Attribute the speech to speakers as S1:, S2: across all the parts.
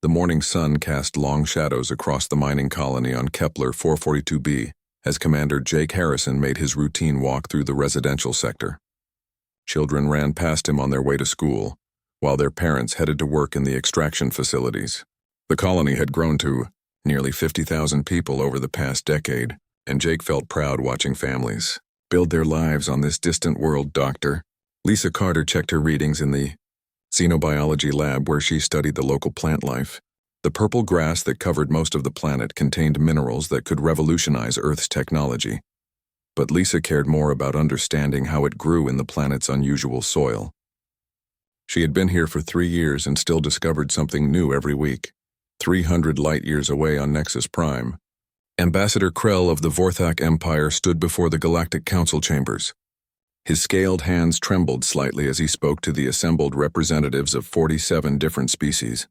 S1: The morning sun cast long shadows across the mining colony on Kepler 442b as Commander Jake Harrison made his routine walk through the residential sector. Children ran past him on their way to school, while their parents headed to work in the extraction facilities. The colony had grown to nearly 50,000 people over the past decade, and Jake felt proud watching families build their lives on this distant world. Dr. Lisa Carter checked her readings in the xenobiology lab where she studied the local plant life. The purple grass that covered most of the planet contained minerals that could revolutionize Earth's technology. But Lisa cared more about understanding how it grew in the planet's unusual soil. She had been here for 3 years and still discovered something new every week. 300 light-years away on Nexus Prime, Ambassador Krell of the Vorthak Empire stood before the Galactic Council chambers. His scaled hands trembled slightly as he spoke to the assembled representatives of 47 different species.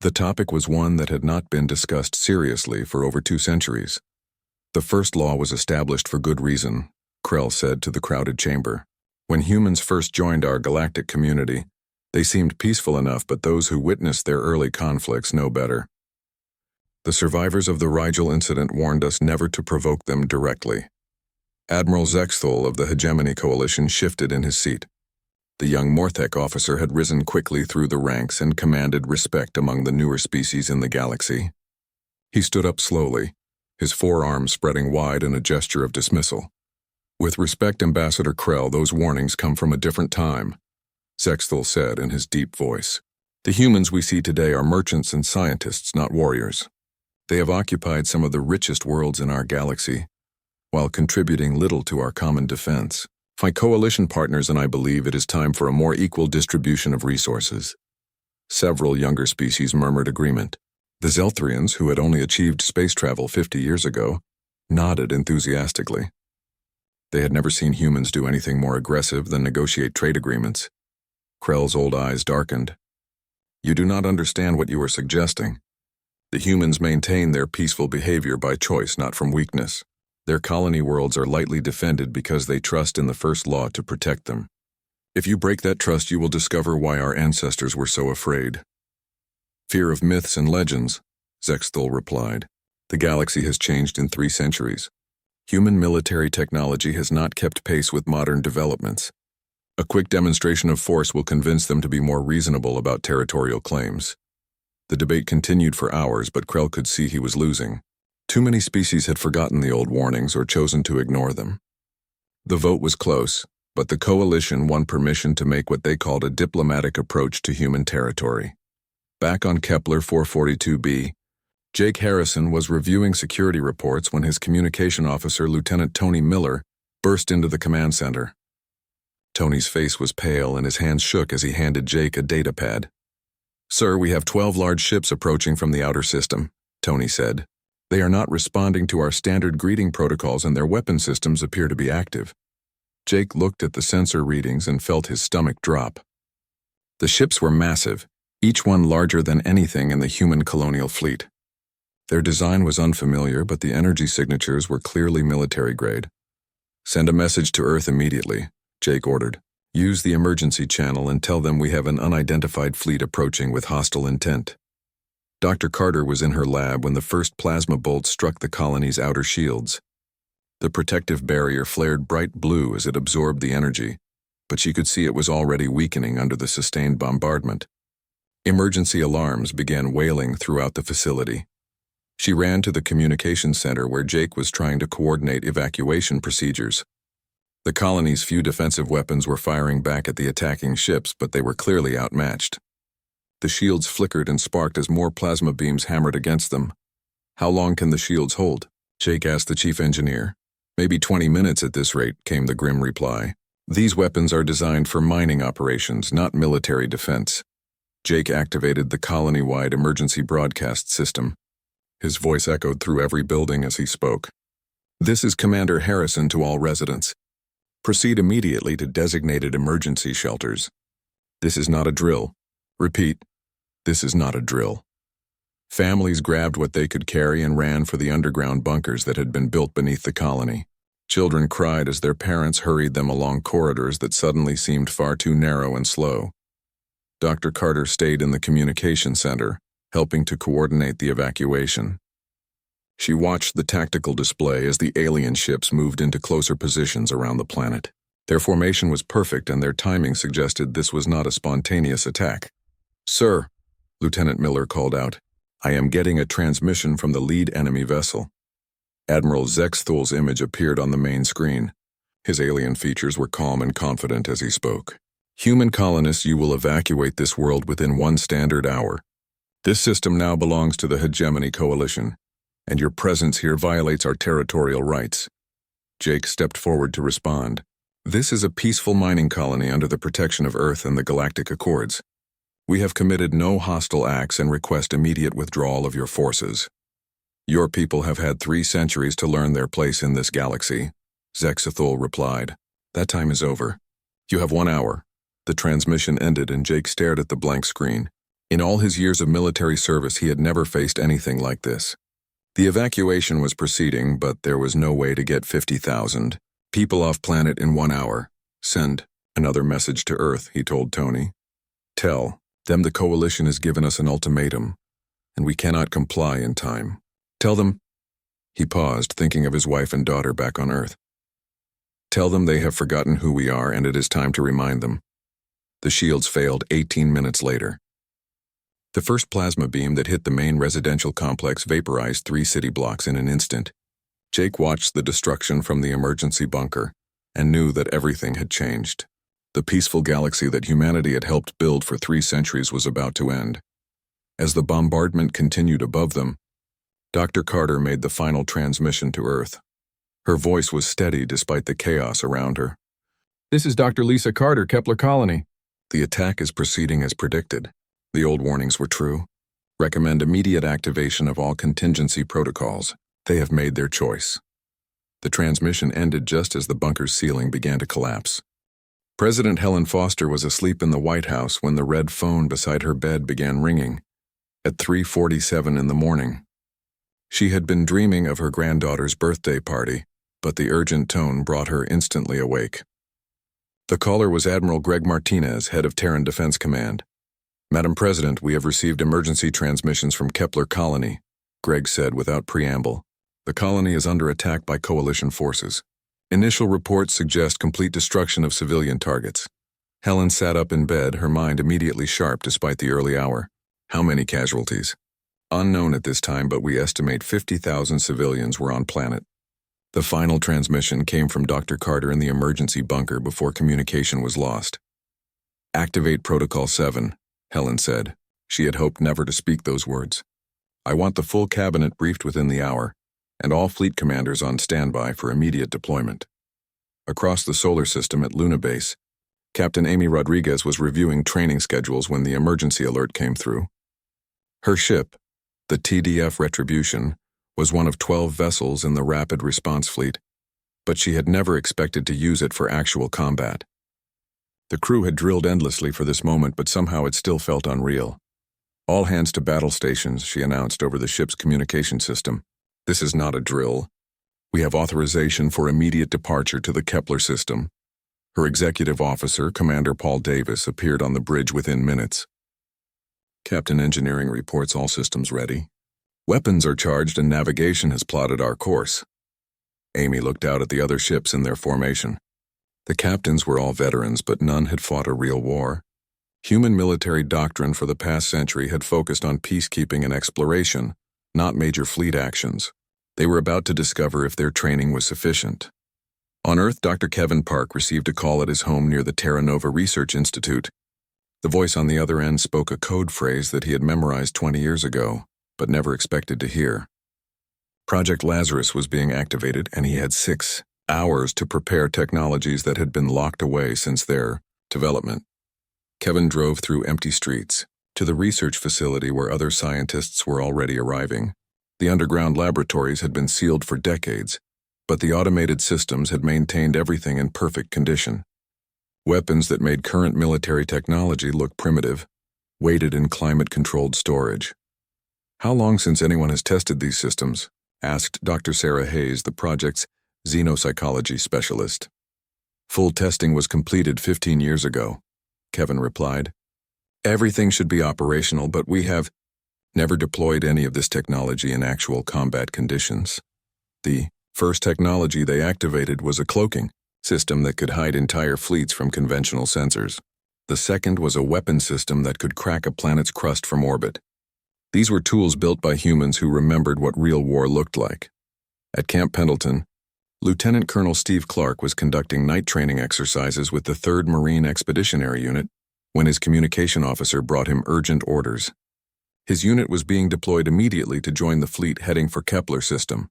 S1: The topic was one that had not been discussed seriously for over 2 centuries. The first law was established for good reason, Krell said to the crowded chamber. When humans first joined our galactic community, they seemed peaceful enough, but those who witnessed their early conflicts know better. The survivors of the Rigel incident warned us never to provoke them directly. Admiral Zexthol of the Hegemony Coalition shifted in his seat. The young Morthek officer had risen quickly through the ranks and commanded respect among the newer species in the galaxy. He stood up slowly, his forearms spreading wide in a gesture of dismissal. With respect, Ambassador Krell, those warnings come from a different time, Zexthol said in his deep voice. The humans we see today are merchants and scientists, not warriors. They have occupied some of the richest worlds in our galaxy, while contributing little to our common defense. My coalition partners and I believe it is time for a more equal distribution of resources. Several younger species murmured agreement. The Zelthrians, who had only achieved space travel 50 years ago, nodded enthusiastically. They had never seen humans do anything more aggressive than negotiate trade agreements. Krell's old eyes darkened. You do not understand what you are suggesting. The humans maintain their peaceful behavior by choice, not from weakness. Their colony worlds are lightly defended because they trust in the first law to protect them. If you break that trust, you will discover why our ancestors were so afraid. Fear of myths and legends, Zexthol replied. The galaxy has changed in 3 centuries. Human military technology has not kept pace with modern developments. A quick demonstration of force will convince them to be more reasonable about territorial claims. The debate continued for hours, but Krell could see he was losing. Too many species had forgotten the old warnings or chosen to ignore them. The vote was close, but the coalition won permission to make what they called a diplomatic approach to human territory. Back on Kepler 442b, Jake Harrison was reviewing security reports when his communication officer, Lieutenant Tony Miller, burst into the command center. Tony's face was pale and his hands shook as he handed Jake a data pad. Sir, we have 12 large ships approaching from the outer system, Tony said. They are not responding to our standard greeting protocols and their weapon systems appear to be active. Jake looked at the sensor readings and felt his stomach drop. The ships were massive, each one larger than anything in the human colonial fleet. Their design was unfamiliar, but the energy signatures were clearly military grade. Send a message to Earth immediately, Jake ordered. Use the emergency channel and tell them we have an unidentified fleet approaching with hostile intent. Dr. Carter was in her lab when the first plasma bolt struck the colony's outer shields. The protective barrier flared bright blue as it absorbed the energy, but she could see it was already weakening under the sustained bombardment. Emergency alarms began wailing throughout the facility. She ran to the communications center where Jake was trying to coordinate evacuation procedures. The colony's few defensive weapons were firing back at the attacking ships, but they were clearly outmatched. The shields flickered and sparked as more plasma beams hammered against them. How long can the shields hold? Jake asked the chief engineer. Maybe 20 minutes at this rate, came the grim reply. These weapons are designed for mining operations, not military defense. Jake activated the colony-wide emergency broadcast system. His voice echoed through every building as he spoke. This is Commander Harrison to all residents. Proceed immediately to designated emergency shelters. This is not a drill. Repeat, this is not a drill. Families grabbed what they could carry and ran for the underground bunkers that had been built beneath the colony. Children cried as their parents hurried them along corridors that suddenly seemed far too narrow and slow. Dr. Carter stayed in the communication center, helping to coordinate the evacuation. She watched the tactical display as the alien ships moved into closer positions around the planet. Their formation was perfect and their timing suggested this was not a spontaneous attack. "Sir," Lieutenant Miller called out, "I am getting a transmission from the lead enemy vessel." Admiral Zexthul's image appeared on the main screen. His alien features were calm and confident as he spoke. "Human colonists, you will evacuate this world within 1 standard hour. This system now belongs to the Hegemony Coalition, and your presence here violates our territorial rights." Jake stepped forward to respond. "This is a peaceful mining colony under the protection of Earth and the Galactic Accords. We have committed no hostile acts and request immediate withdrawal of your forces. Your people have had 3 centuries to learn their place in this galaxy," Zexthul replied. "That time is over. You have 1 hour." The transmission ended and Jake stared at the blank screen. In all his years of military service, he had never faced anything like this. The evacuation was proceeding, but there was no way to get 50,000 people off planet in 1 hour. "Send another message to Earth," he told Tony. "Tell them the Coalition has given us an ultimatum, and we cannot comply in time. Tell them—" He paused, thinking of his wife and daughter back on Earth. "Tell them they have forgotten who we are and it is time to remind them." The shields failed 18 minutes later. The first plasma beam that hit the main residential complex vaporized 3 city blocks in an instant. Jake watched the destruction from the emergency bunker and knew that everything had changed. The peaceful galaxy that humanity had helped build for 3 centuries was about to end. As the bombardment continued above them, Dr. Carter made the final transmission to Earth. Her voice was steady despite the chaos around her. "This is Dr. Lisa Carter, Kepler Colony. The attack is proceeding as predicted. The old warnings were true. Recommend immediate activation of all contingency protocols. They have made their choice." The transmission ended just as the bunker's ceiling began to collapse. President Helen Foster was asleep in the White House when the red phone beside her bed began ringing. At 3:47 in the morning. She had been dreaming of her granddaughter's birthday party, but the urgent tone brought her instantly awake. The caller was Admiral Greg Martinez, head of Terran Defense Command. "Madam President, we have received emergency transmissions from Kepler Colony," Greg said without preamble. "The colony is under attack by Coalition forces. Initial reports suggest complete destruction of civilian targets." Helen sat up in bed, her mind immediately sharp despite the early hour. "How many casualties?" "Unknown at this time, but we estimate 50,000 civilians were on planet." The final transmission came from Dr. Carter in the emergency bunker before communication was lost. "Activate Protocol 7, Helen said. She had hoped never to speak those words. "I want the full cabinet briefed within the hour, and all fleet commanders on standby for immediate deployment." Across the solar system at Luna Base, Captain Amy Rodriguez was reviewing training schedules when the emergency alert came through. Her ship, the TDF Retribution, was one of 12 vessels in the Rapid Response Fleet, but she had never expected to use it for actual combat. The crew had drilled endlessly for this moment, but somehow it still felt unreal. "All hands to battle stations," she announced over the ship's communication system. "This is not a drill. We have authorization for immediate departure to the Kepler system." Her executive officer, Commander Paul Davis, appeared on the bridge within minutes. "Captain Engineering reports all systems ready. Weapons are charged and navigation has plotted our course." Amy looked out at the other ships in their formation. The captains were all veterans, but none had fought a real war. Human military doctrine for the past century had focused on peacekeeping and exploration, not major fleet actions. They were about to discover if their training was sufficient. On Earth, Dr. Kevin Park received a call at his home near the Terra Nova Research Institute. The voice on the other end spoke a code phrase that he had memorized 20 years ago, but never expected to hear. Project Lazarus was being activated, and he had 6 hours to prepare technologies that had been locked away since their development. Kevin drove through empty streets to the research facility where other scientists were already arriving. The underground laboratories had been sealed for decades, but the automated systems had maintained everything in perfect condition. Weapons that made current military technology look primitive, waited in climate-controlled storage. "How long since anyone has tested these systems?" asked Dr. Sarah Hayes, the project's xenopsychology specialist. "Full testing was completed 15 years ago," Kevin replied. "Everything should be operational, but we have—" never deployed any of this technology in actual combat conditions. The first technology they activated was a cloaking system that could hide entire fleets from conventional sensors. The second was a weapon system that could crack a planet's crust from orbit. These were tools built by humans who remembered what real war looked like. At Camp Pendleton, Lieutenant Colonel Steve Clark was conducting night training exercises with the 3rd Marine Expeditionary Unit when his communication officer brought him urgent orders. His unit was being deployed immediately to join the fleet heading for Kepler system.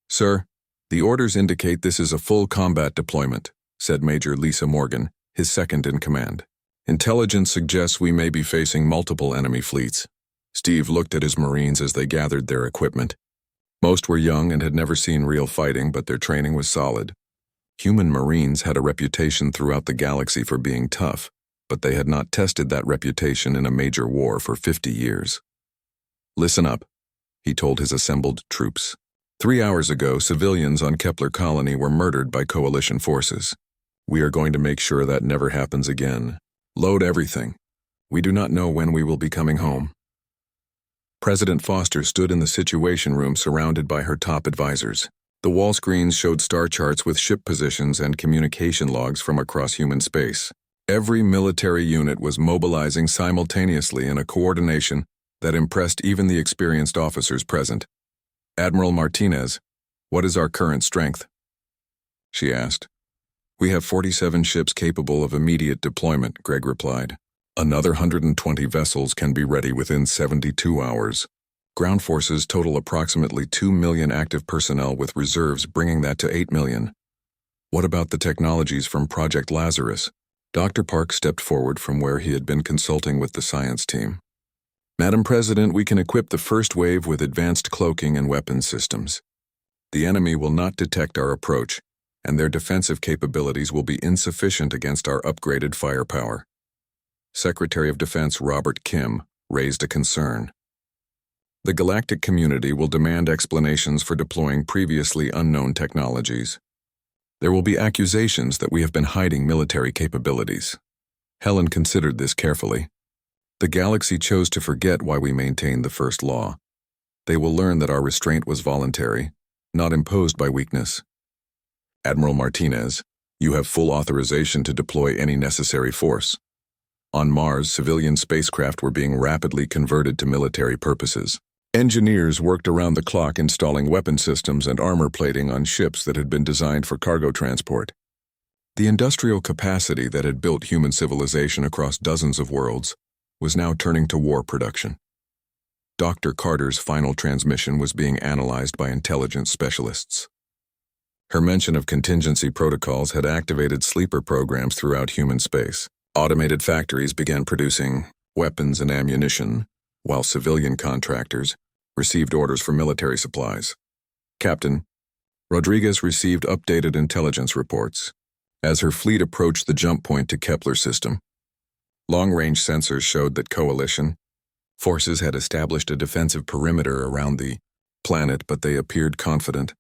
S1: "Sir, the orders indicate this is a full combat deployment," said Major Lisa Morgan, his second in command. "Intelligence suggests we may be facing multiple enemy fleets." Steve looked at his Marines as they gathered their equipment. Most were young and had never seen real fighting, but their training was solid. Human Marines had a reputation throughout the galaxy for being tough, but they had not tested that reputation in a major war for 50 years. "Listen up," he told his assembled troops. 3 hours ago, civilians on Kepler Colony were murdered by Coalition forces. We are going to make sure that never happens again. Load everything. We do not know when we will be coming home. President Foster stood in the Situation Room surrounded by her top advisors. The wall screens showed star charts with ship positions and communication logs from across human space. Every military unit was mobilizing simultaneously in a coordination that impressed even the experienced officers present. "Admiral Martinez, what is our current strength?" she asked. "We have 47 ships capable of immediate deployment," Greg replied. "Another 120 vessels can be ready within 72 hours. Ground forces total approximately 2 million active personnel, with reserves bringing that to 8 million. What about the technologies from Project Lazarus?" Dr. Park stepped forward from where he had been consulting with the science team. "Madam President, we can equip the first wave with advanced cloaking and weapons systems. The enemy will not detect our approach, and their defensive capabilities will be insufficient against our upgraded firepower." Secretary of Defense Robert Kim raised a concern. "The galactic community will demand explanations for deploying previously unknown technologies. There will be accusations that we have been hiding military capabilities." Helen considered this carefully. The galaxy chose to forget why we maintained the first law. They will learn that our restraint was voluntary, not imposed by weakness. "Admiral Martinez, you have full authorization to deploy any necessary force." On Mars, civilian spacecraft were being rapidly converted to military purposes. Engineers worked around the clock installing weapon systems and armor plating on ships that had been designed for cargo transport. The industrial capacity that had built human civilization across dozens of worlds was now turning to war production. Dr. Carter's final transmission was being analyzed by intelligence specialists. Her mention of contingency protocols had activated sleeper programs throughout human space. Automated factories began producing weapons and ammunition, while civilian contractors received orders for military supplies. Captain Rodriguez received updated intelligence reports. As her fleet approached the jump point to Kepler system, long-range sensors showed that Coalition forces had established a defensive perimeter around the planet, but they appeared confident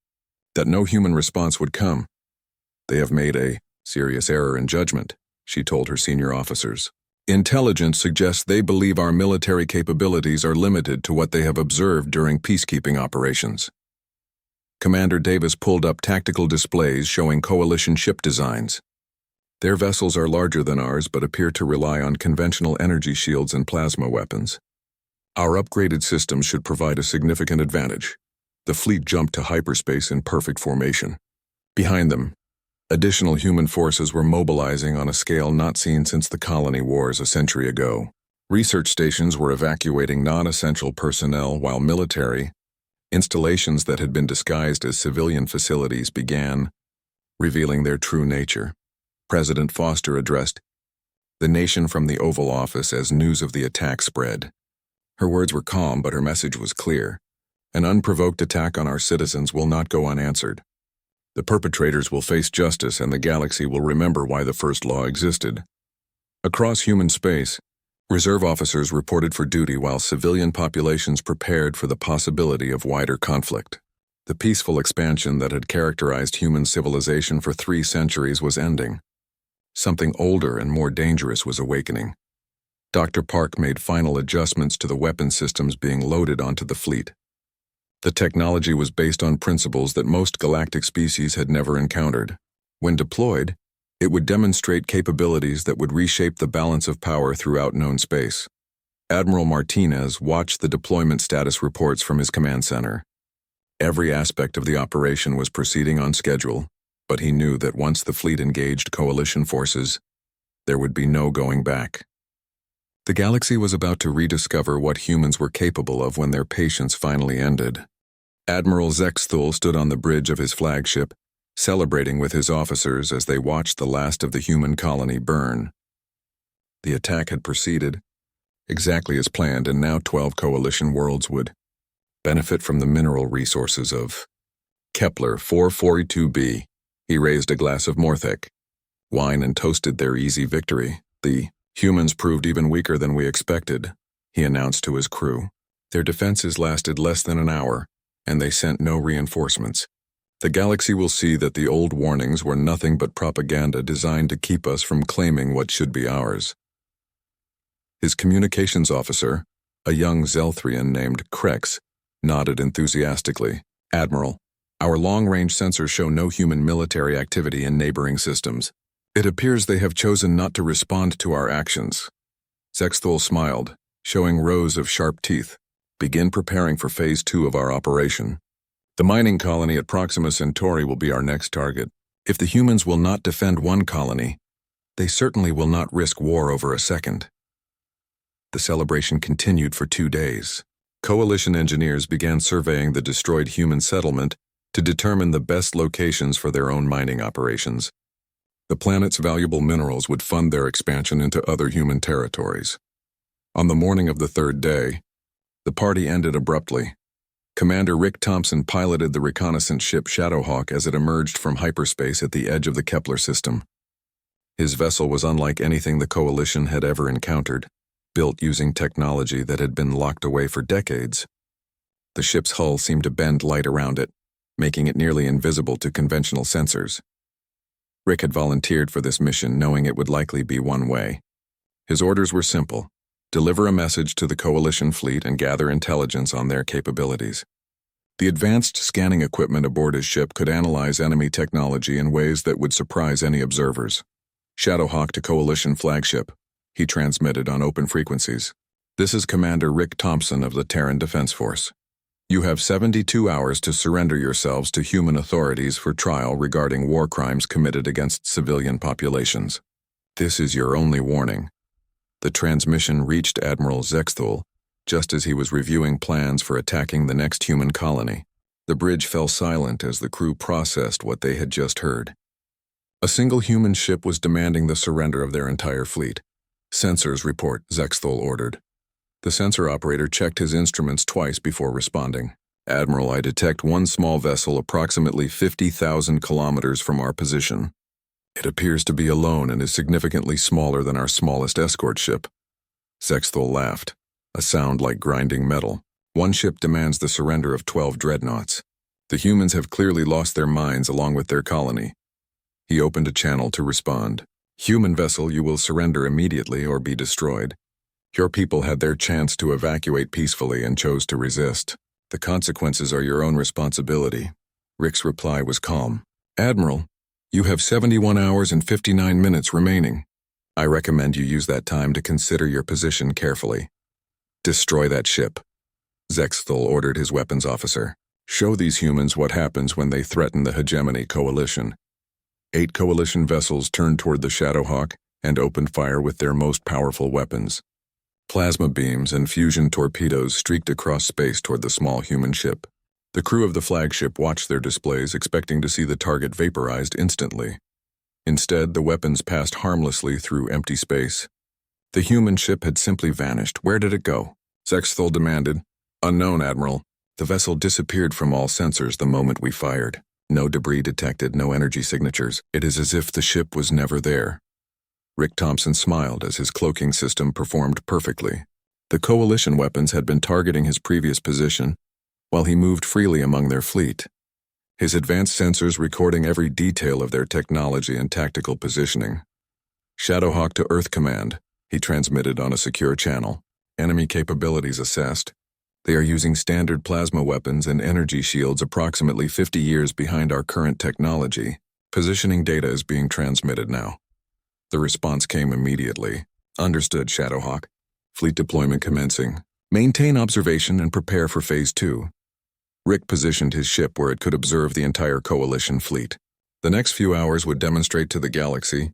S1: that no human response would come. "They have made a serious error in judgment," she told her senior officers. "Intelligence suggests they believe our military capabilities are limited to what they have observed during peacekeeping operations." Commander Davis pulled up tactical displays showing Coalition ship designs. Their vessels are larger than ours, but appear to rely on conventional energy shields and plasma weapons. Our upgraded systems should provide a significant advantage. The fleet jumped to hyperspace in perfect formation. Behind them, additional human forces were mobilizing on a scale not seen since the colony wars a century ago. Research stations were evacuating non-essential personnel, while military installations that had been disguised as civilian facilities began revealing their true nature. President Foster addressed the nation from the Oval Office as news of the attack spread. Her words were calm, but her message was clear. An unprovoked attack on our citizens will not go unanswered. The perpetrators will face justice, and the galaxy will remember why the first law existed. Across human space, reserve officers reported for duty while civilian populations prepared for the possibility of wider conflict. The peaceful expansion that had characterized human civilization for 3 centuries was ending. Something older and more dangerous was awakening. Dr. Park made final adjustments to the weapon systems being loaded onto the fleet. The technology was based on principles that most galactic species had never encountered. When deployed, it would demonstrate capabilities that would reshape the balance of power throughout known space. Admiral Martinez watched the deployment status reports from his command center. Every aspect of the operation was proceeding on schedule, but he knew that once the fleet engaged coalition forces, there would be no going back. The galaxy was about to rediscover what humans were capable of when their patience finally ended. Admiral Zexthul stood on the bridge of his flagship, celebrating with his officers as they watched the last of the human colony burn. The attack had proceeded exactly as planned, and now 12 coalition worlds would benefit from the mineral resources of Kepler 442b. He raised a glass of Morthek wine and toasted their easy victory. The humans proved even weaker than we expected, he announced to his crew. Their defenses lasted less than an hour, and they sent no reinforcements. The galaxy will see that the old warnings were nothing but propaganda designed to keep us from claiming what should be ours. His communications officer, a young Zelthrian named Krex, nodded enthusiastically. Admiral, our long-range sensors show no human military activity in neighboring systems. It appears they have chosen not to respond to our actions. Zexthul smiled, showing rows of sharp teeth. Begin preparing for Phase 2 of our operation. The mining colony at Proxima Centauri will be our next target. If the humans will not defend one colony, they certainly will not risk war over a second. The celebration continued for 2 days. Coalition engineers began surveying the destroyed human settlement to determine the best locations for their own mining operations. The planet's valuable minerals would fund their expansion into other human territories. On the morning of the third day, the party ended abruptly. Commander Rick Thompson piloted the reconnaissance ship Shadowhawk as it emerged from hyperspace at the edge of the Kepler system. His vessel was unlike anything the Coalition had ever encountered, built using technology that had been locked away for decades. The ship's hull seemed to bend light around it, making it nearly invisible to conventional sensors. Rick had volunteered for this mission knowing it would likely be one way. His orders were simple: deliver a message to the Coalition fleet and gather intelligence on their capabilities. The advanced scanning equipment aboard his ship could analyze enemy technology in ways that would surprise any observers. Shadowhawk to Coalition flagship, he transmitted on open frequencies. This is Commander Rick Thompson of the Terran Defense Force. You have 72 hours to surrender yourselves to human authorities for trial regarding war crimes committed against civilian populations. This is your only warning. The transmission reached Admiral Zexthul just as he was reviewing plans for attacking the next human colony. The bridge fell silent as the crew processed what they had just heard. A single human ship was demanding the surrender of their entire fleet. Sensors report, Zexthul ordered. The sensor operator checked his instruments twice before responding. Admiral, I detect one small vessel approximately 50,000 kilometers from our position. It appears to be alone and is significantly smaller than our smallest escort ship. Zexthul laughed, a sound like grinding metal. One ship demands the surrender of 12 dreadnoughts. The humans have clearly lost their minds along with their colony. He opened a channel to respond. Human vessel, you will surrender immediately or be destroyed. Your people had their chance to evacuate peacefully and chose to resist. The consequences are your own responsibility. Rick's reply was calm. Admiral, you have 71 hours and 59 minutes remaining. I recommend you use that time to consider your position carefully. Destroy that ship. Zexthul ordered his weapons officer. Show these humans what happens when they threaten the hegemony coalition. 8 coalition vessels turned toward the Shadowhawk and opened fire with their most powerful weapons. Plasma beams and fusion torpedoes streaked across space toward the small human ship. The crew of the flagship watched their displays, expecting to see the target vaporized instantly. Instead, the weapons passed harmlessly through empty space. The human ship had simply vanished. Where did it go? Zexthul demanded. Unknown, Admiral. The vessel disappeared from all sensors the moment we fired. No debris detected, no energy signatures. It is as if the ship was never there. Rick Thompson smiled as his cloaking system performed perfectly. The coalition weapons had been targeting his previous position, while he moved freely among their fleet. His advanced sensors recording every detail of their technology and tactical positioning. Shadowhawk to Earth Command, He transmitted on a secure channel. Enemy capabilities assessed. They are using standard plasma weapons and energy shields approximately 50 years behind our current technology. Positioning data is being transmitted now. The response came immediately. Understood, Shadowhawk. Fleet deployment commencing. Maintain observation and prepare for Phase 2. Rick positioned his ship where it could observe the entire Coalition fleet. The next few hours would demonstrate to the galaxy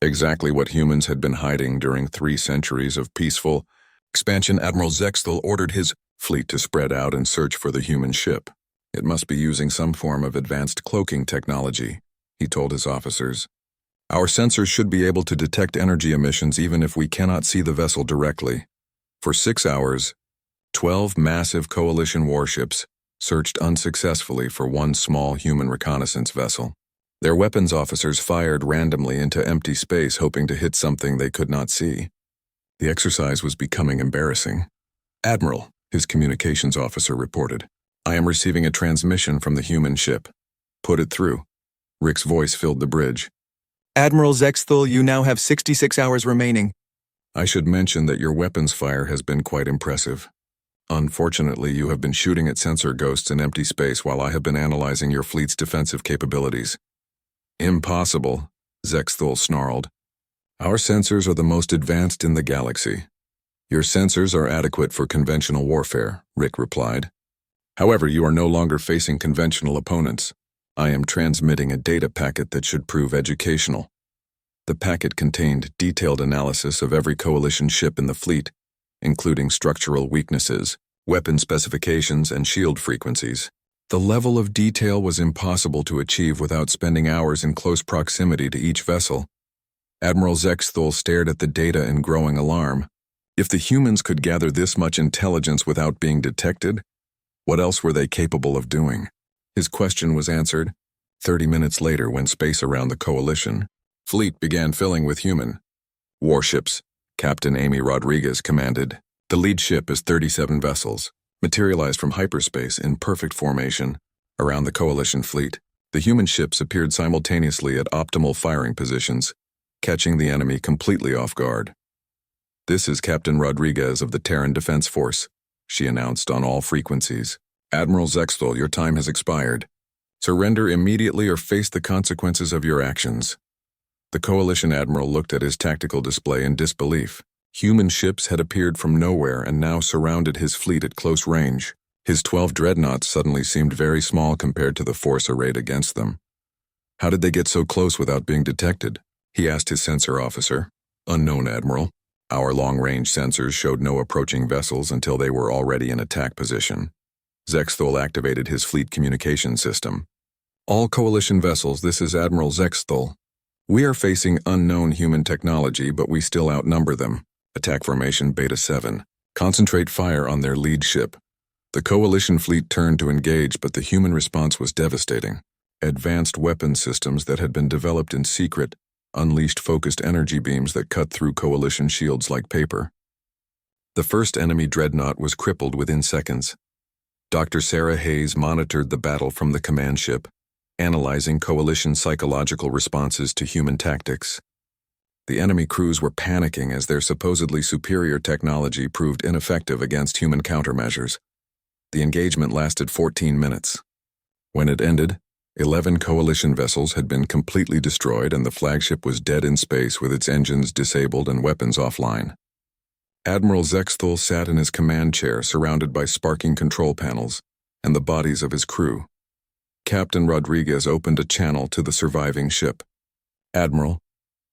S1: exactly what humans had been hiding during 3 centuries of peaceful expansion. Admiral Zexthal ordered his fleet to spread out and search for the human ship. It must be using some form of advanced cloaking technology, he told his officers. Our sensors should be able to detect energy emissions even if we cannot see the vessel directly. For 6 hours, 12 massive Coalition warships searched unsuccessfully for one small human reconnaissance vessel. Their weapons officers fired randomly into empty space, hoping to hit something they could not see. The exercise was becoming embarrassing. Admiral, his communications officer reported, I am receiving a transmission from the human ship. Put it through. Rick's voice filled the bridge.
S2: Admiral Zexthal, you now have 66 hours remaining.
S1: I should mention that your weapons fire has been quite impressive. Unfortunately, you have been shooting at sensor ghosts in empty space while I have been analyzing your fleet's defensive capabilities. Impossible, Zexthal snarled. Our sensors are the most advanced in the galaxy. Your sensors are adequate for conventional warfare, Rick replied. However, you are no longer facing conventional opponents. I am transmitting a data packet that should prove educational. The packet contained detailed analysis of every Coalition ship in the fleet, including structural weaknesses, weapon specifications, and shield frequencies. The level of detail was impossible to achieve without spending hours in close proximity to each vessel. Admiral Zexthal stared at the data in growing alarm. If the humans could gather this much intelligence without being detected, what else were they capable of doing? His question was answered 30 minutes later when space around the Coalition fleet began filling with human warships. Captain Amy Rodriguez commanded. The lead ship is 37 vessels, materialized from hyperspace in perfect formation around the Coalition fleet. The human ships appeared simultaneously at optimal firing positions, catching the enemy completely off guard. This is Captain Rodriguez of the Terran Defense Force, she announced on all frequencies. Admiral Zexthal, your time has expired. Surrender immediately or face the consequences of your actions. The Coalition admiral looked at his tactical display in disbelief. Human ships had appeared from nowhere and now surrounded his fleet at close range. His 12 dreadnoughts suddenly seemed very small compared to the force arrayed against them. How did they get so close without being detected? He asked his sensor officer. Unknown, Admiral. Our long-range sensors showed no approaching vessels until they were already in attack position. Zexthal activated his fleet communication system. All Coalition vessels, this is Admiral Zexthal. We are facing unknown human technology, but we still outnumber them. Attack formation Beta 7. Concentrate fire on their lead ship. The Coalition fleet turned to engage, but the human response was devastating. Advanced weapon systems that had been developed in secret unleashed focused energy beams that cut through Coalition shields like paper. The first enemy dreadnought was crippled within seconds. Dr. Sarah Hayes monitored the battle from the command ship, analyzing Coalition psychological responses to human tactics. The enemy crews were panicking as their supposedly superior technology proved ineffective against human countermeasures. The engagement lasted 14 minutes. When it ended, 11 Coalition vessels had been completely destroyed and the flagship was dead in space with its engines disabled and weapons offline. Admiral Zexthal sat in his command chair surrounded by sparking control panels and the bodies of his crew. Captain Rodriguez opened a channel to the surviving ship. Admiral,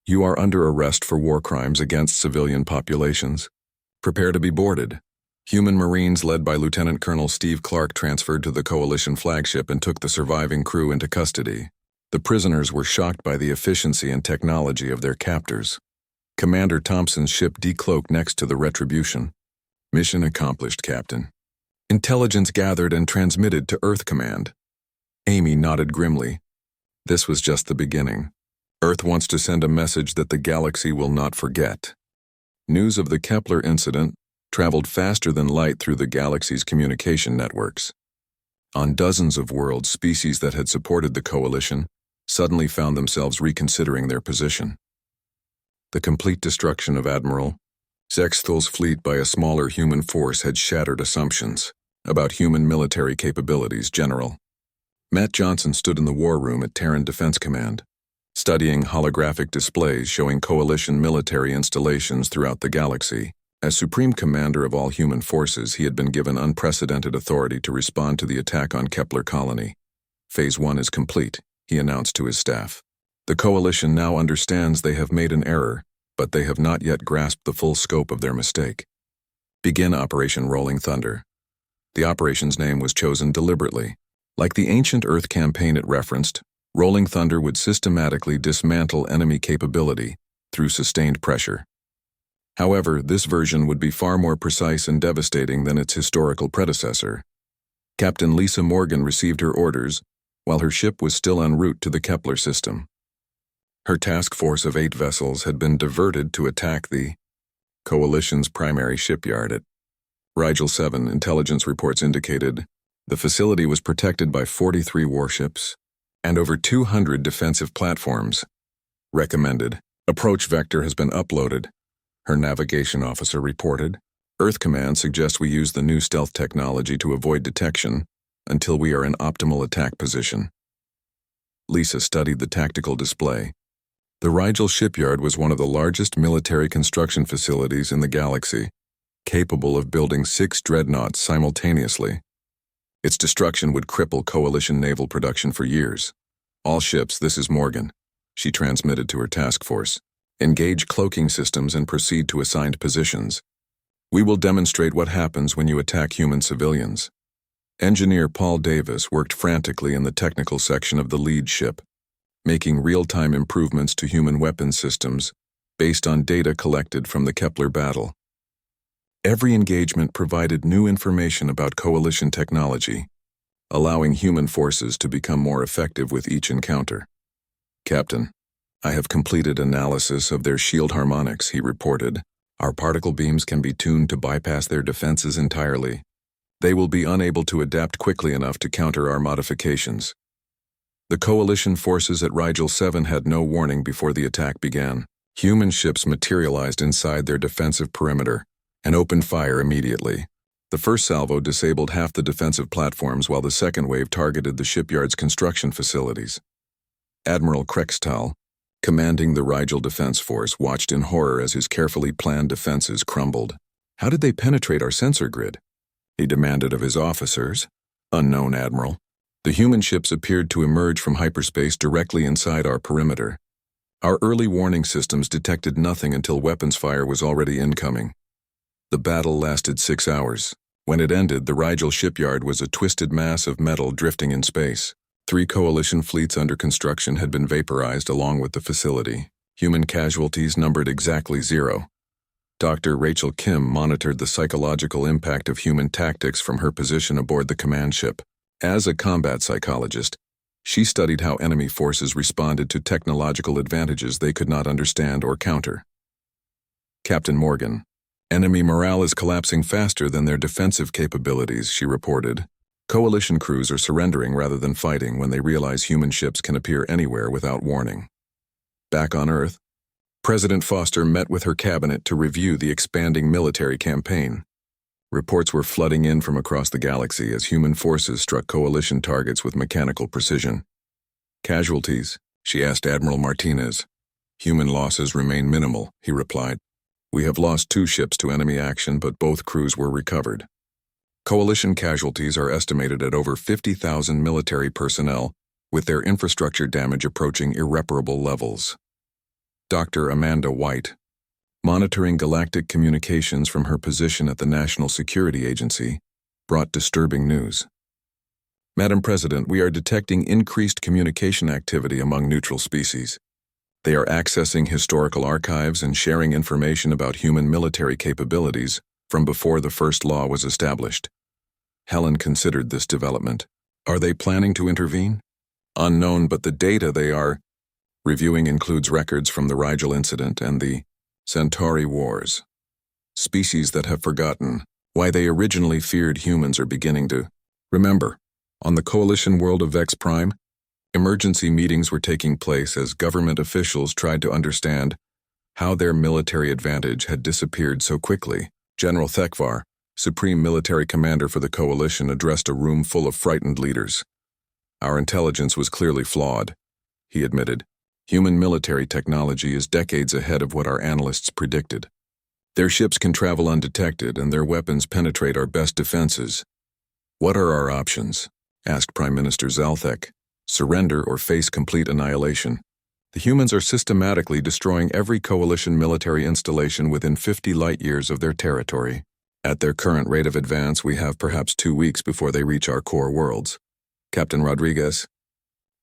S1: you are under arrest for war crimes against civilian populations. Prepare to be boarded. Human Marines led by Lieutenant Colonel Steve Clark transferred to the Coalition flagship and took the surviving crew into custody. The prisoners were shocked by the efficiency and technology of their captors. Commander Thompson's ship decloaked next to the Retribution. Mission accomplished, Captain. Intelligence gathered and transmitted to Earth Command. Amy nodded grimly. This was just the beginning. Earth wants to send a message that the galaxy will not forget. News of the Kepler incident traveled faster than light through the galaxy's communication networks. On dozens of worlds, species that had supported the Coalition suddenly found themselves reconsidering their position. The complete destruction of Admiral Zexthal's fleet by a smaller human force had shattered assumptions about human military capabilities general. Matt Johnson stood in the war room at Terran Defense Command, studying holographic displays showing coalition military installations throughout the galaxy. As Supreme Commander of all human forces, he had been given unprecedented authority to respond to the attack on Kepler Colony. Phase 1 is complete, he announced to his staff. The Coalition now understands they have made an error, but they have not yet grasped the full scope of their mistake. Begin Operation Rolling Thunder. The operation's name was chosen deliberately. Like the ancient Earth campaign it referenced, Rolling Thunder would systematically dismantle enemy capability through sustained pressure. However, this version would be far more precise and devastating than its historical predecessor. Captain Lisa Morgan received her orders while her ship was still en route to the Kepler system. Her task force of 8 vessels had been diverted to attack the Coalition's primary shipyard at Rigel 7. Intelligence reports indicated the facility was protected by 43 warships and over 200 defensive platforms. Recommended approach vector has been uploaded, her navigation officer reported. Earth Command suggests we use the new stealth technology to avoid detection until we are in optimal attack position. Lisa studied the tactical display. The Rigel shipyard was one of the largest military construction facilities in the galaxy, capable of building 6 dreadnoughts simultaneously. Its destruction would cripple Coalition naval production for years. All ships, this is Morgan, she transmitted to her task force. Engage cloaking systems and proceed to assigned positions. We will demonstrate what happens when you attack human civilians. Engineer Paul Davis worked frantically in the technical section of the lead ship, making real-time improvements to human weapon systems based on data collected from the Kepler battle. Every engagement provided new information about Coalition technology, allowing human forces to become more effective with each encounter. Captain, I have completed analysis of their shield harmonics, he reported. Our particle beams can be tuned to bypass their defenses entirely. They will be unable to adapt quickly enough to counter our modifications. The Coalition forces at Rigel 7 had no warning before the attack began. Human ships materialized inside their defensive perimeter and opened fire immediately. The first salvo disabled half the defensive platforms while the second wave targeted the shipyard's construction facilities. Admiral Krextal, commanding the Rigel Defense Force, watched in horror as his carefully planned defenses crumbled. How did they penetrate our sensor grid? He demanded of his officers. Unknown, Admiral. The human ships appeared to emerge from hyperspace directly inside our perimeter. Our early warning systems detected nothing until weapons fire was already incoming. The battle lasted 6 hours. When it ended, the Rigel shipyard was a twisted mass of metal drifting in space. 3 Coalition fleets under construction had been vaporized along with the facility. Human casualties numbered exactly 0. Dr. Rachel Kim monitored the psychological impact of human tactics from her position aboard the command ship. As a combat psychologist, she studied how enemy forces responded to technological advantages they could not understand or counter. Captain Morgan, enemy morale is collapsing faster than their defensive capabilities, she reported. Coalition crews are surrendering rather than fighting when they realize human ships can appear anywhere without warning. Back on Earth, President Foster met with her cabinet to review the expanding military campaign. Reports were flooding in from across the galaxy as human forces struck Coalition targets with mechanical precision. Casualties, she asked Admiral Martinez. Human losses remain minimal, he replied. We have lost 2 ships to enemy action, but both crews were recovered. Coalition casualties are estimated at over 50,000 military personnel, with their infrastructure damage approaching irreparable levels. Dr. Amanda White, monitoring galactic communications from her position at the National Security Agency, brought disturbing news. Madam President, we are detecting increased communication activity among neutral species. They are accessing historical archives and sharing information about human military capabilities from before the first law was established. Helen considered this development. Are they planning to intervene? Unknown, but the data they are reviewing includes records from the Rigel incident and the Centauri Wars. Species that have forgotten why they originally feared humans are beginning to remember. On the Coalition world of Vex Prime, emergency meetings were taking place as government officials tried to understand How their military advantage had disappeared so quickly. General Thekvar, Supreme Military Commander for the Coalition, addressed a room full of frightened leaders. Our intelligence was clearly flawed, he admitted. Human military technology is decades ahead of what our analysts predicted. Their ships can travel undetected and their weapons penetrate our best defenses. What are our options? Asked Prime Minister Zalthek. Surrender or face complete annihilation. The humans are systematically destroying every coalition military installation within 50 light-years of their territory. At their current rate of advance, we have perhaps 2 weeks before they reach our core worlds. Captain Rodriguez,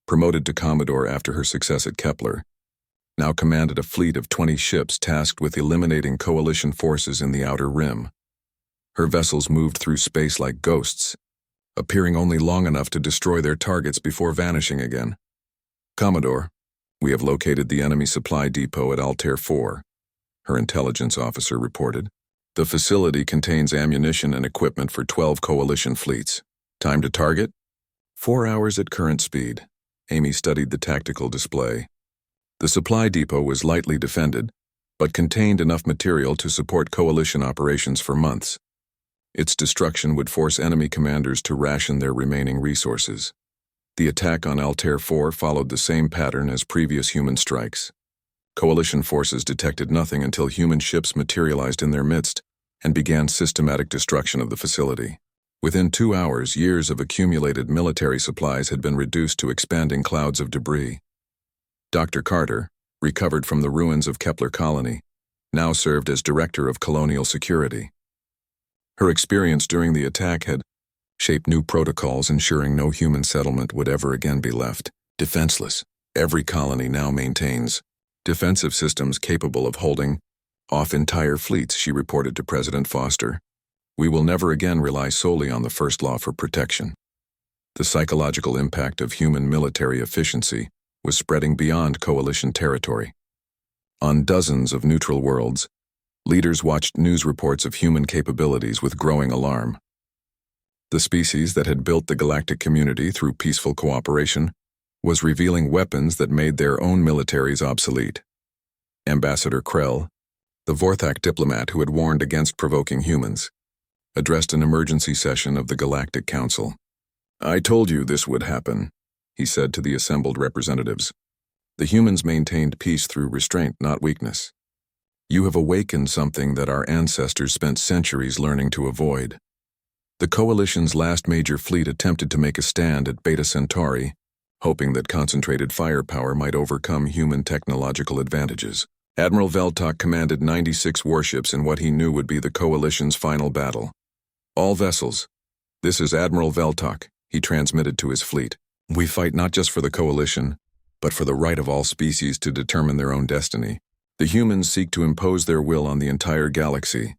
S1: promoted to Commodore after her success at Kepler, now commanded a fleet of 20 ships tasked with eliminating coalition forces in the Outer Rim. Her vessels moved through space like ghosts, appearing only long enough to destroy their targets before vanishing again. Commodore, we have located the enemy supply depot at Altair 4, her intelligence officer reported. The facility contains ammunition and equipment for 12 coalition fleets. Time to target? 4 hours at current speed. Amy studied the tactical display. The supply depot was lightly defended, but contained enough material to support coalition operations for months. Its destruction would force enemy commanders to ration their remaining resources. The attack on Altair 4 followed the same pattern as previous human strikes. Coalition forces detected nothing until human ships materialized in their midst and began systematic destruction of the facility. Within 2 hours, years of accumulated military supplies had been reduced to expanding clouds of debris. Dr. Carter, recovered from the ruins of Kepler Colony, now served as Director of Colonial Security. Her experience during the attack had shaped new protocols ensuring no human settlement would ever again be left defenseless. Every colony now maintains defensive systems capable of holding off entire fleets, she reported to President Foster. We will never again rely solely on the first law for protection. The psychological impact of human military efficiency was spreading beyond coalition territory. On dozens of neutral worlds, leaders watched news reports of human capabilities with growing alarm. The species that had built the galactic community through peaceful cooperation was revealing weapons that made their own militaries obsolete. Ambassador Krell, the Vorthak diplomat who had warned against provoking humans, addressed an emergency session of the Galactic Council. I told you this would happen, he said to the assembled representatives. The humans maintained peace through restraint, not weakness. You have awakened something that our ancestors spent centuries learning to avoid. The Coalition's last major fleet attempted to make a stand at Beta Centauri, hoping that concentrated firepower might overcome human technological advantages. Admiral Veltok commanded 96 warships in what he knew would be the Coalition's final battle. All vessels, this is Admiral Veltok, he transmitted to his fleet. We fight not just for the Coalition, but for the right of all species to determine their own destiny. The humans seek to impose their will on the entire galaxy.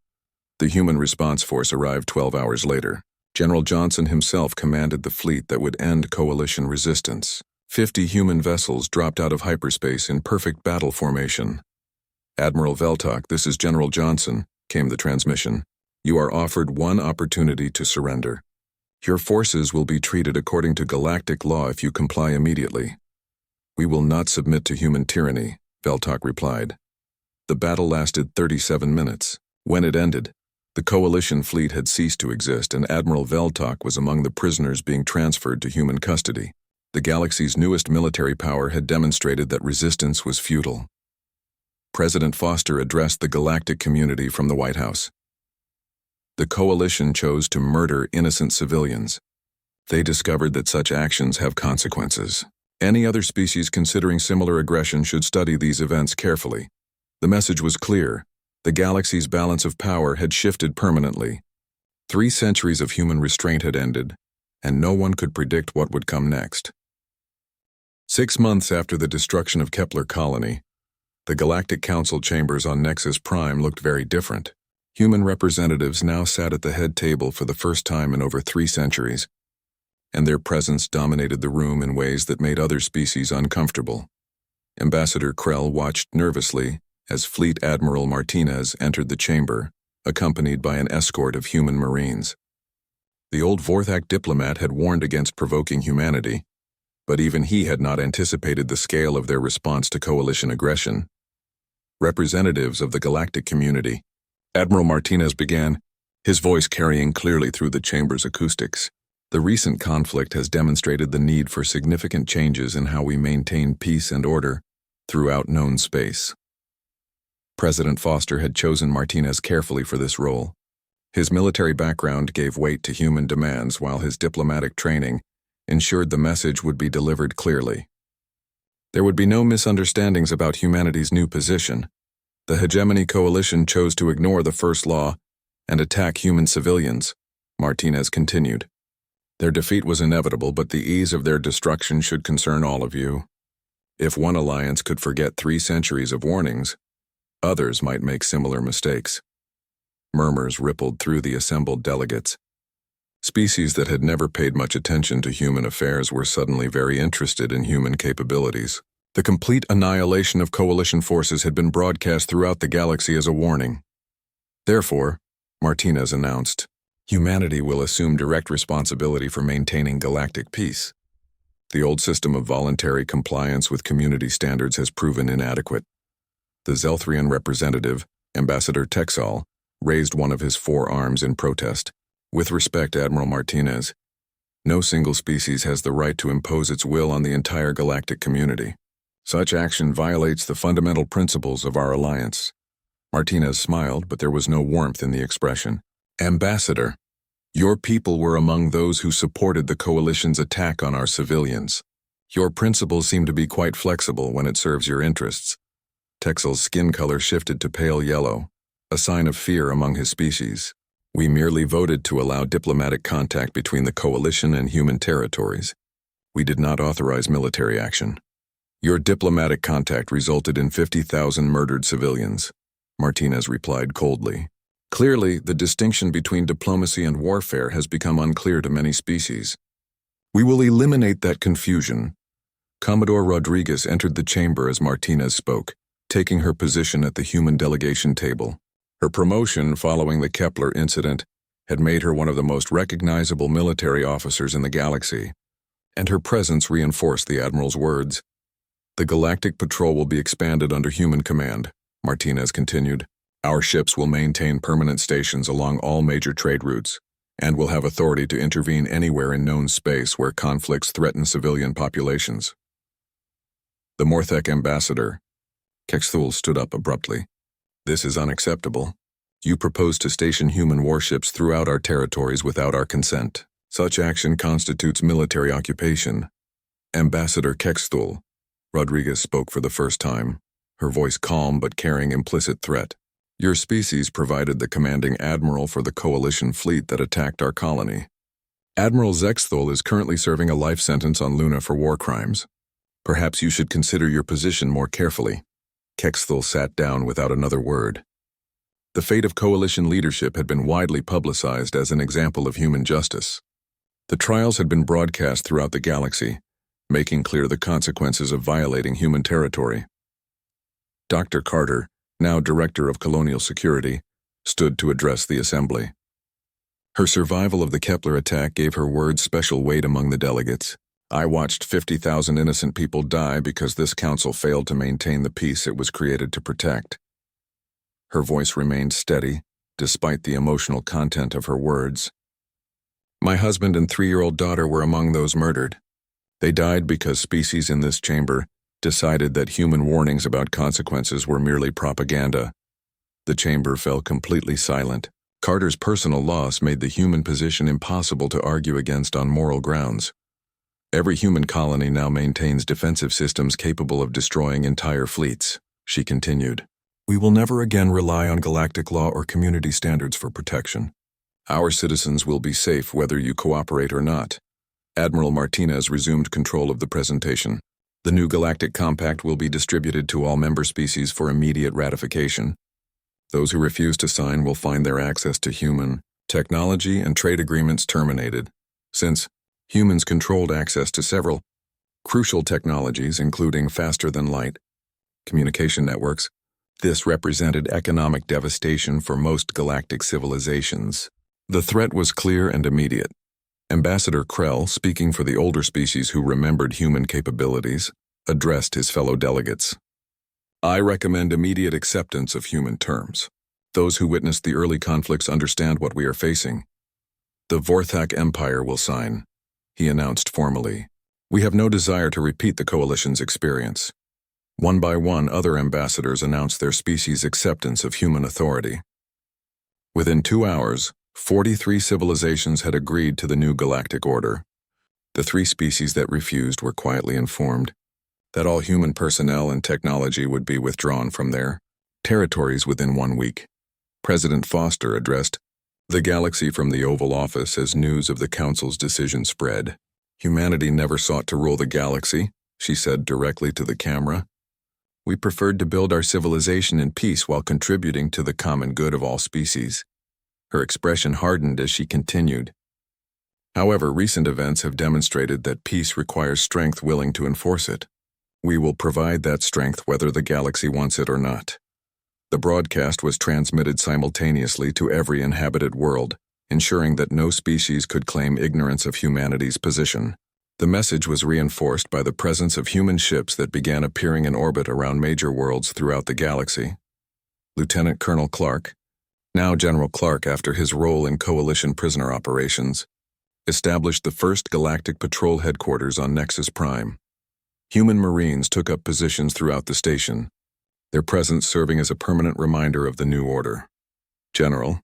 S1: The Human Response Force arrived 12 hours later. General Johnson himself commanded the fleet that would end Coalition resistance. 50 human vessels dropped out of hyperspace in perfect battle formation. Admiral Veltok, this is General Johnson, came the transmission. You are offered one opportunity to surrender. Your forces will be treated according to galactic law if you comply immediately. We will not submit to human tyranny, Veltok replied. The battle lasted 37 minutes. When it ended, the Coalition fleet had ceased to exist and Admiral Veltok was among the prisoners being transferred to human custody. The galaxy's newest military power had demonstrated that resistance was futile. President Foster addressed the galactic community from the White House. The Coalition chose to murder innocent civilians. They discovered that such actions have consequences. Any other species considering similar aggression should study these events carefully. The message was clear. The galaxy's balance of power had shifted permanently. 3 centuries of human restraint had ended, and no one could predict what would come next. 6 months after the destruction of Kepler Colony, the Galactic Council chambers on Nexus Prime looked very different. Human representatives now sat at the head table for the first time in over 3 centuries, and their presence dominated the room in ways that made other species uncomfortable. Ambassador Krell watched nervously as Fleet Admiral Martinez entered the chamber, accompanied by an escort of human marines. The old Vorthak diplomat had warned against provoking humanity, but even he had not anticipated the scale of their response to Coalition aggression. representatives of the galactic community. Admiral Martinez began, his voice carrying clearly through the chamber's acoustics. The recent conflict has demonstrated the need for significant changes in how we maintain peace and order throughout known space. President Foster had chosen Martinez carefully for this role. His military background gave weight to human demands, while his diplomatic training ensured the message would be delivered clearly. There would be no misunderstandings about humanity's new position. The Hegemony Coalition chose to ignore the first law and attack human civilians, Martinez continued. Their defeat was inevitable, but the ease of their destruction should concern all of you. If one alliance could forget 3 centuries of warnings, others might make similar mistakes. Murmurs rippled through the assembled delegates. Species that had never paid much attention to human affairs were suddenly very interested in human capabilities. The complete annihilation of coalition forces had been broadcast throughout the galaxy as a warning. Therefore, Martinez announced, humanity will assume direct responsibility for maintaining galactic peace. The old system of voluntary compliance with community standards has proven inadequate. The Zelthrian representative, Ambassador Texal, raised one of his 4 arms in protest. With respect, Admiral Martinez, no single species has the right to impose its will on the entire galactic community. Such action violates the fundamental principles of our alliance. Martinez smiled, but there was no warmth in the expression. Ambassador, your people were among those who supported the coalition's attack on our civilians. Your principles seem to be quite flexible when it serves your interests. Texel's skin color shifted to pale yellow, a sign of fear among his species. We merely voted to allow diplomatic contact between the coalition and human territories. We did not authorize military action. Your diplomatic contact resulted in 50,000 murdered civilians, Martinez replied coldly. Clearly, the distinction between diplomacy and warfare has become unclear to many species. We will eliminate that confusion. Commodore Rodriguez entered the chamber as Martinez spoke, taking her position at the human delegation table. Her promotion following the Kepler incident had made her one of the most recognizable military officers in the galaxy, and her presence reinforced the Admiral's words. The Galactic Patrol will be expanded under human command, Martinez continued. Our ships will maintain permanent stations along all major trade routes, and will have authority to intervene anywhere in known space where conflicts threaten civilian populations. The Morthek ambassador, Kexthul, stood up abruptly. This is unacceptable. You propose to station human warships throughout our territories without our consent. Such action constitutes military occupation. Ambassador Kexthul, Rodriguez spoke for the first time, her voice calm but carrying implicit threat. Your species provided the commanding admiral for the coalition fleet that attacked our colony. Admiral Zexthul is currently serving a life sentence on Luna for war crimes. Perhaps you should consider your position more carefully. Kexthul sat down without another word. The fate of coalition leadership had been widely publicized as an example of human justice. The trials had been broadcast throughout the galaxy, making clear the consequences of violating human territory. Dr. Carter, now Director of Colonial Security, stood to address the assembly. Her survival of the Kepler attack gave her words special weight among the delegates. I watched 50,000 innocent people die because this council failed to maintain the peace it was created to protect. Her voice remained steady, despite the emotional content of her words. My husband and 3-year-old daughter were among those murdered. They died because species in this chamber decided that human warnings about consequences were merely propaganda. The chamber fell completely silent. Carter's personal loss made the human position impossible to argue against on moral grounds. Every human colony now maintains defensive systems capable of destroying entire fleets, she continued. We will never again rely on galactic law or community standards for protection. Our citizens will be safe whether you cooperate or not. Admiral Martinez resumed control of the presentation. The new Galactic Compact will be distributed to all member species for immediate ratification. Those who refuse to sign will find their access to human, technology, and trade agreements terminated, since humans controlled access to several crucial technologies, including faster-than-light communication networks. This represented economic devastation for most galactic civilizations. The threat was clear and immediate. Ambassador Krell, speaking for the older species who remembered human capabilities, addressed his fellow delegates. I recommend immediate acceptance of human terms. Those who witnessed the early conflicts understand what we are facing. The Vorthak Empire will sign, he announced formally. We have no desire to repeat the Coalition's experience. One by one, other ambassadors announced their species' acceptance of human authority. Within 2 hours, 43 civilizations had agreed to the new galactic order. The 3 species that refused were quietly informed that all human personnel and technology would be withdrawn from their territories within 1 week. President Foster addressed the galaxy from the Oval Office as news of the Council's decision spread. Humanity never sought to rule the galaxy, she said directly to the camera. We preferred to build our civilization in peace while contributing to the common good of all species. Her expression hardened as she continued. However, recent events have demonstrated that peace requires strength willing to enforce it. We will provide that strength whether the galaxy wants it or not. The broadcast was transmitted simultaneously to every inhabited world, ensuring that no species could claim ignorance of humanity's position. The message was reinforced by the presence of human ships that began appearing in orbit around major worlds throughout the galaxy. Lieutenant Colonel Clark, now General Clark after his role in Coalition prisoner operations, established the first galactic patrol headquarters on Nexus Prime. Human Marines took up positions throughout the station, their presence serving as a permanent reminder of the new order. General,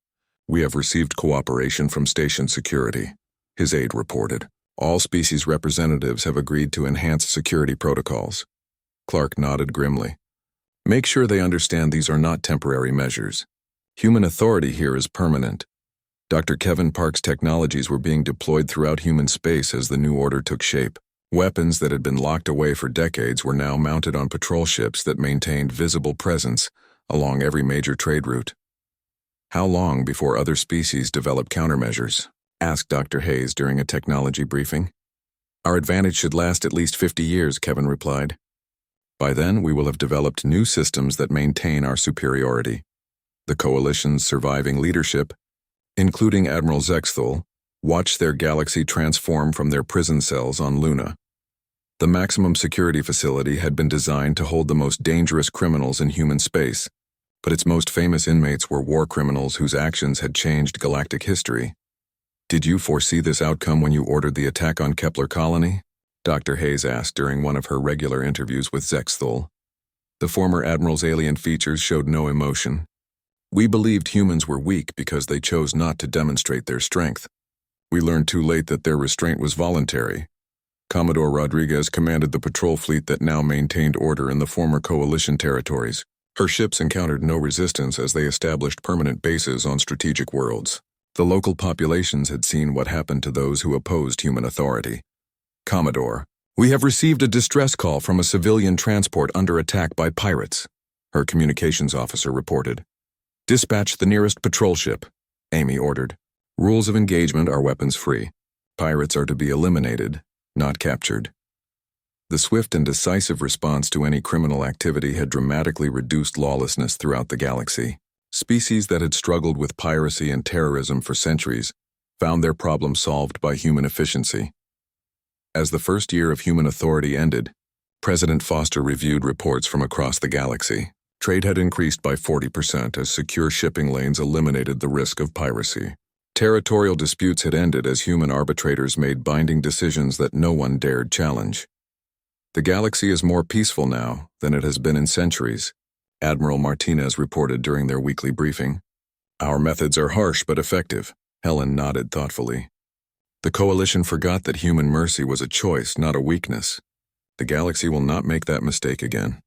S1: we have received cooperation from station security, his aide reported. All species representatives have agreed to enhance security protocols. Clark nodded grimly. Make sure they understand these are not temporary measures. Human authority here is permanent. Dr. Kevin Park's technologies were being deployed throughout human space as the new order took shape. Weapons that had been locked away for decades were now mounted on patrol ships that maintained visible presence along every major trade route. How long before other species develop countermeasures? Asked Dr. Hayes during a technology briefing. Our advantage should last at least 50 years, Kevin replied. By then, we will have developed new systems that maintain our superiority. The Coalition's surviving leadership, including Admiral Zexthul, watched their galaxy transform from their prison cells on Luna. The maximum security facility had been designed to hold the most dangerous criminals in human space, but its most famous inmates were war criminals whose actions had changed galactic history. Did you foresee this outcome when you ordered the attack on Kepler Colony? Dr. Hayes asked during one of her regular interviews with Zexthul. The former admiral's alien features showed no emotion. We believed humans were weak because they chose not to demonstrate their strength. We learned too late that their restraint was voluntary. Commodore Rodriguez commanded the patrol fleet that now maintained order in the former Coalition territories. Her ships encountered no resistance as they established permanent bases on strategic worlds. The local populations had seen what happened to those who opposed human authority. Commodore, we have received a distress call from a civilian transport under attack by pirates, her communications officer reported. Dispatch the nearest patrol ship, Amy ordered. Rules of engagement are weapons-free. Pirates are to be eliminated, not captured. The swift and decisive response to any criminal activity had dramatically reduced lawlessness throughout the galaxy. Species that had struggled with piracy and terrorism for centuries found their problem solved by human efficiency. As the first year of human authority ended, President Foster reviewed reports from across the galaxy. Trade had increased by 40% as secure shipping lanes eliminated the risk of piracy. Territorial disputes had ended as human arbitrators made binding decisions that no one dared challenge. The galaxy is more peaceful now than it has been in centuries, Admiral Martinez reported during their weekly briefing. Our methods are harsh but effective, Helen nodded thoughtfully. The Coalition forgot that human mercy was a choice, not a weakness. The galaxy will not make that mistake again.